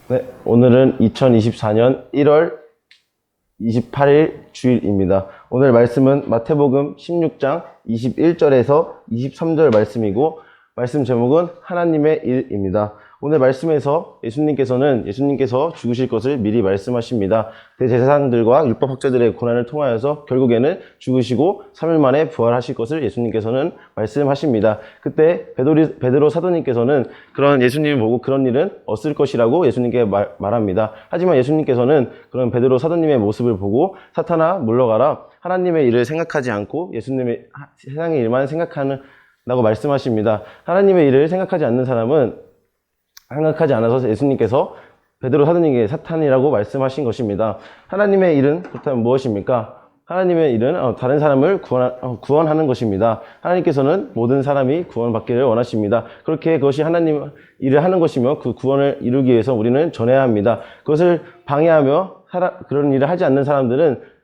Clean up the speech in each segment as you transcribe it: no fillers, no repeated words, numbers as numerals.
네, 오늘은 2024년 1월 28일 주일입니다. 오늘 말씀은 마태복음 16장 21절에서 23절 말씀이고, 말씀 제목은 하나님의 일입니다. 오늘 말씀에서 예수님께서 죽으실 것을 미리 말씀하십니다. 대제사장들과 율법학자들의 고난을 통하여서 결국에는 죽으시고 3일 만에 부활하실 것을 예수님께서는 말씀하십니다. 그때 베드로 사도님께서는 그런 예수님을 보고 그런 일은 없을 것이라고 예수님께 말합니다. 하지만 예수님께서는 그런 베드로 사도님의 모습을 보고 사탄아 물러가라, 하나님의 일을 생각하지 않고 예수님의 세상의 일만 생각하라고 말씀하십니다. 하나님의 일을 생각하지 않아서 예수님께서 베드로 사도님에게 사탄이라고 말씀하신 것입니다. 하나님의 일은 그렇다면 무엇입니까? 하나님의 일은 다른 사람을 구원하는 것입니다. 하나님께서는 모든 사람이 구원받기를 원하십니다. 그렇게 그것이 하나님 일을 하는 것이며 그 구원을 이루기 위해서 우리는 전해야 합니다. 그것을 방해하며 그런 일을 하지 않는 사람들은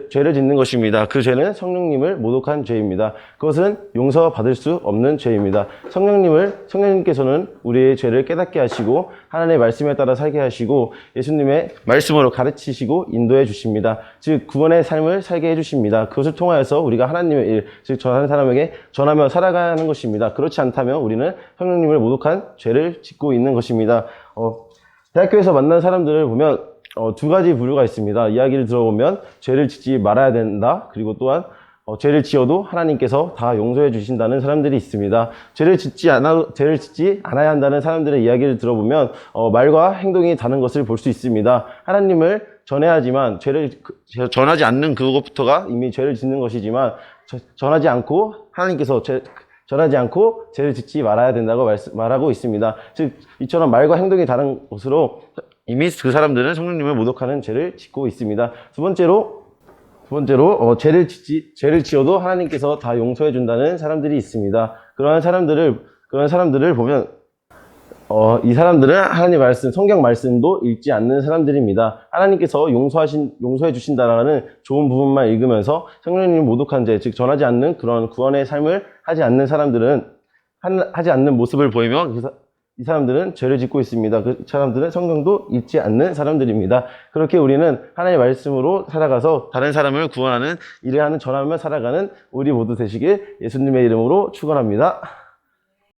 죄를 짓는 것입니다. 그 죄는 성령님을 모독한 죄입니다. 그것은 용서받을 수 없는 죄입니다. 성령님께서는 우리의 죄를 깨닫게 하시고 하나님의 말씀에 따라 살게 하시고 예수님의 말씀으로 가르치시고 인도해 주십니다. 즉 구원의 삶을 살게 해 주십니다. 그것을 통하여서 우리가 하나님의 일, 즉 전하는 사람에게 전하며 살아가는 것입니다. 그렇지 않다면 우리는 성령님을 모독한 죄를 짓고 있는 것입니다. 대학교에서 만난 사람들을 보면 두 가지 부류가 있습니다. 이야기를 들어보면 죄를 짓지 말아야 된다. 그리고 또한 죄를 지어도 하나님께서 다 용서해 주신다는 사람들이 있습니다. 죄를 짓지 않아야 한다는 사람들의 이야기를 들어보면 말과 행동이 다른 것을 볼 수 있습니다. 하나님을 전해야지만 죄를 전하지 않는 그것부터가 이미 죄를 짓는 것이지만 전하지 않고 하나님께서 전하지 않고 죄를 짓지 말아야 된다고 말하고 있습니다. 즉 이처럼 말과 행동이 다른 것으로 이미 그 사람들은 성령님을 모독하는 죄를 짓고 있습니다. 두 번째로 죄를 지어도 하나님께서 다 용서해 준다는 사람들이 있습니다. 그런 사람들을 보면 이 사람들은 하나님 말씀, 성경 말씀도 읽지 않는 사람들입니다. 하나님께서 용서해 주신다라는 좋은 부분만 읽으면서 성령님을 모독한 죄, 즉 전하지 않는 그런 구원의 삶을 하지 않는 사람들은 하지 않는 모습을 보이며 이 사람들은 죄를 짓고 있습니다. 그 사람들은 성경도 읽지 않는 사람들입니다. 그렇게 우리는 하나님의 말씀으로 살아가서 다른 사람을 구원하는 일을 전하며 살아가는 우리 모두 되시길 예수님의 이름으로 축원합니다.